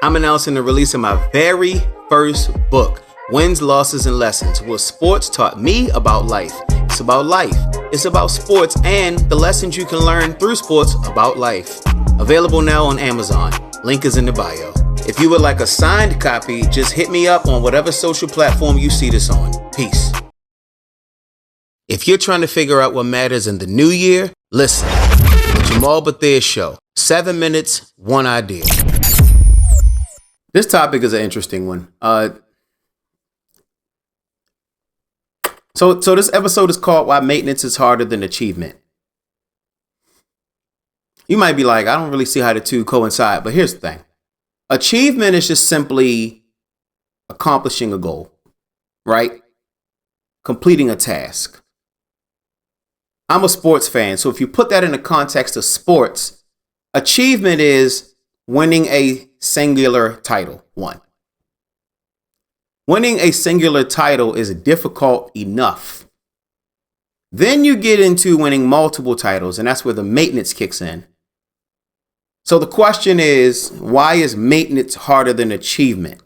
I'm announcing the release of my very first book, Wins, Losses, and Lessons, what sports taught me about life. It's about life. It's about sports and the lessons you can learn through sports about life. Available now on Amazon. Link is in the bio. If you would like a signed copy, just hit me up on whatever social platform you see this on. Peace. If you're trying to figure out what matters in the new year, listen. The Jamaal Bethea Show. 7 minutes, one idea. This topic is an interesting one. So this episode is called Why Maintenance is Harder Than Achievement. You might be like, I don't really see how the two coincide, but here's the thing. Achievement is just simply accomplishing a goal, right? Completing a task. I'm a sports fan, so if you put that in the context of sports, achievement is winning a singular title, one. Winning a singular title is difficult enough. Then you get into winning multiple titles, and that's where the maintenance kicks in. So the question is, why is maintenance harder than achievement?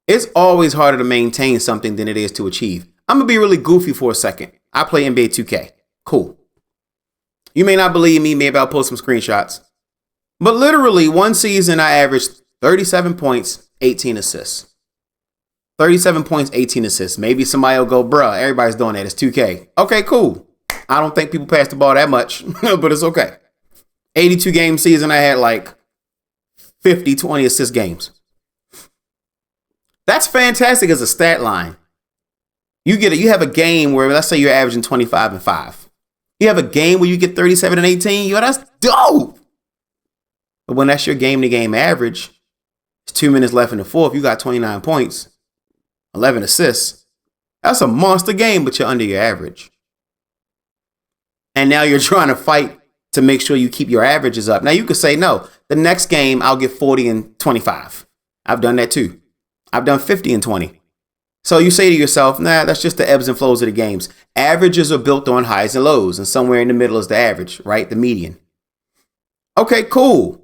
It's always harder to maintain something than it is to achieve. I'm going to be really goofy for a second. I play NBA 2K. Cool. You may not believe me. Maybe I'll post some screenshots. But literally one season I averaged 37 points, 18 assists. 37 points, 18 assists. Maybe somebody will go, bruh, everybody's doing that. It's 2K. Okay, cool. I don't think people pass the ball that much, but it's okay. 82 game season, I had like 50, 20 assist games. That's fantastic as a stat line. You have a game where, let's say you're averaging 25 and 5. You have a game where you get 37 and 18. Yo, that's dope. But when that's your game-to-game average, it's 2 minutes left in the fourth. You got 29 points, 11 assists. That's a monster game, but you're under your average. And now you're trying to fight to make sure you keep your averages up. Now you could say, no, the next game I'll get 40 and 25. I've done that too. I've done 50 and 20. So you say to yourself, nah, that's just the ebbs and flows of the games. Averages are built on highs and lows, and somewhere in the middle is the average, right? The median. Okay, cool.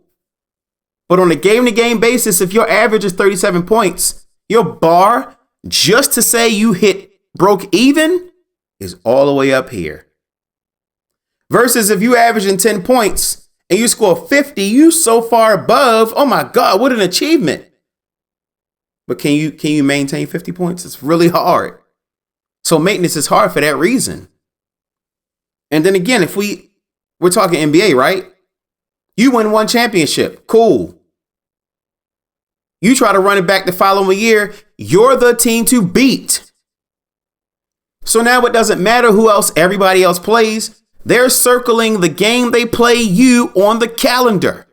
But on a game-to-game basis, if your average is 37 points, your bar just to say you broke even is all the way up here. Versus if you averaging 10 points and you score 50, you so far above. Oh my God, what an achievement. But can you maintain 50 points? It's really hard. So maintenance is hard for that reason. And then again, if we're talking NBA, right? You win one championship. Cool. You try to run it back the following year. You're the team to beat. So now it doesn't matter who else everybody else plays. They're circling the game they play you on the calendar.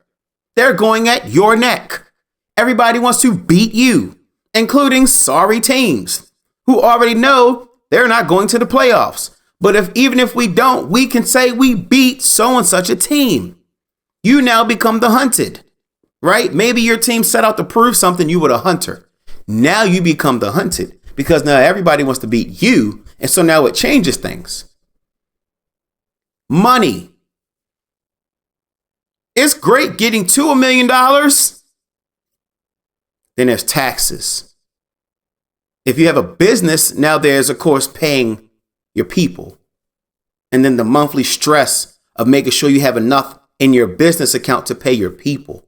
They're going at your neck. Everybody wants to beat you, including sorry teams who already know they're not going to the playoffs. But even if we don't, we can say we beat so and such a team. You now become the hunted, right? Maybe your team set out to prove something. You were the hunter. Now you become the hunted because now everybody wants to beat you. And so now it changes things. Money. It's great getting to $1 million. Then there's taxes. If you have a business, now there's, of course, paying your people. And then the monthly stress of making sure you have enough in your business account to pay your people.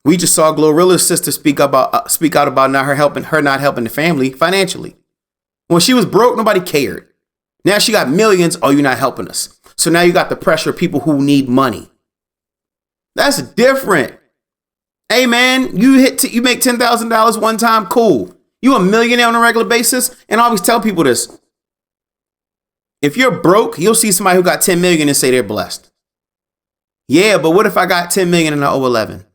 We just saw Glorilla's sister speak out about her not helping the family financially. When she was broke, nobody cared. Now she got millions. Oh, you're not helping us. So now you got the pressure of people who need money. That's different. Hey man, you make $10,000 one time. Cool. You a millionaire on a regular basis. And I always tell people this. If you're broke, you'll see somebody who got 10 million and say they're blessed. Yeah, but what if I got 10 million and I owe 11?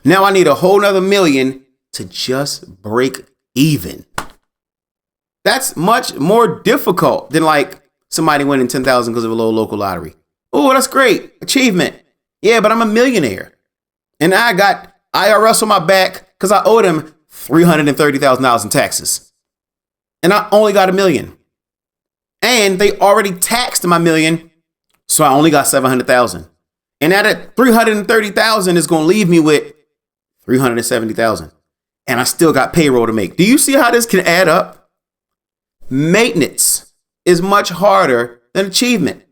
Now I need a whole nother million to just break even. That's much more difficult than like somebody winning 10,000 because of a little local lottery. Oh, that's great. Achievement. Yeah, but I'm a millionaire. And I got IRS on my back because I owe them $330,000 in taxes. And I only got $1 million. And they already taxed my $1 million So I only got 700,000. And that 330,000 is going to leave me with 370,000. And I still got payroll to make. Do you see how this can add up? Maintenance is much harder than achievement.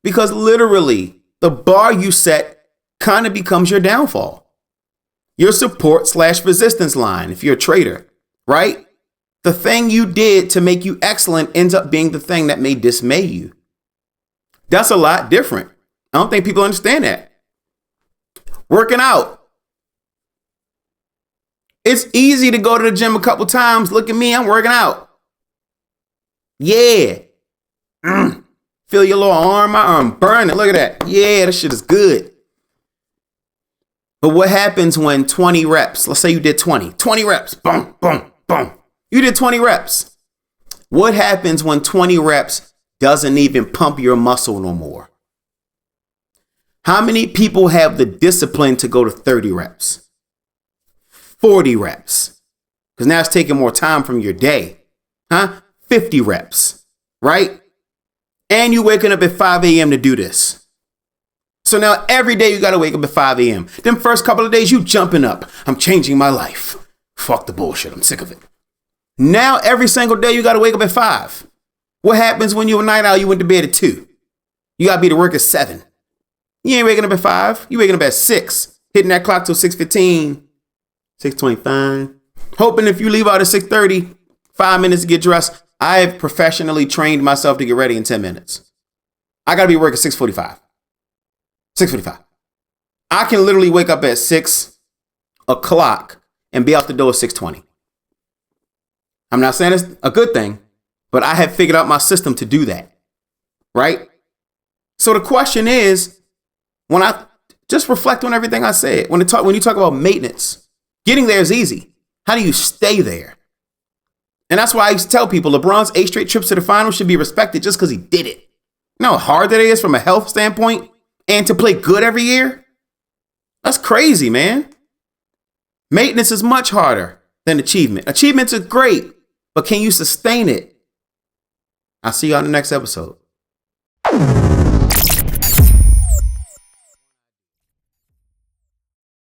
Because literally, the bar you set kind of becomes your downfall. Your support/resistance line, if you're a trader, right? The thing you did to make you excellent ends up being the thing that may dismay you. That's a lot different. I don't think people understand that. Working out. It's easy to go to the gym a couple times. Look at me, I'm working out. Yeah. Feel your little arm, my arm burning. Look at that. Yeah, that shit is good. But what happens when 20 reps, let's say you did 20 reps, boom, boom, boom. You did 20 reps. What happens when 20 reps doesn't even pump your muscle no more? How many people have the discipline to go to 30 reps? 40 reps? Because now it's taking more time from your day. 50 reps, right? And you waking up at 5 a.m. to do this. So now every day you got to wake up at 5 a.m. Them first couple of days you jumping up. I'm changing my life. Fuck the bullshit. I'm sick of it. Now every single day you got to wake up at 5. What happens when you're a night owl? You went to bed at 2. You got to be to work at 7. You ain't waking up at 5. You waking up at 6. Hitting that clock till 6:15, 6:25. Hoping if you leave out at 6:30, 5 minutes to get dressed. I have professionally trained myself to get ready in 10 minutes. I got to be at work at 6:45. 6:45. I can literally wake up at 6 o'clock and be out the door at 6:20. I'm not saying it's a good thing, but I have figured out my system to do that. Right? So the question is, when I just reflect on everything I said, when you talk about maintenance, getting there is easy. How do you stay there? And that's why I used to tell people LeBron's 8 straight trips to the finals should be respected just because he did it. You know how hard that is from a health standpoint? And to play good every year? That's crazy, man. Maintenance is much harder than achievement. Achievements are great, but can you sustain it? I'll see you on the next episode.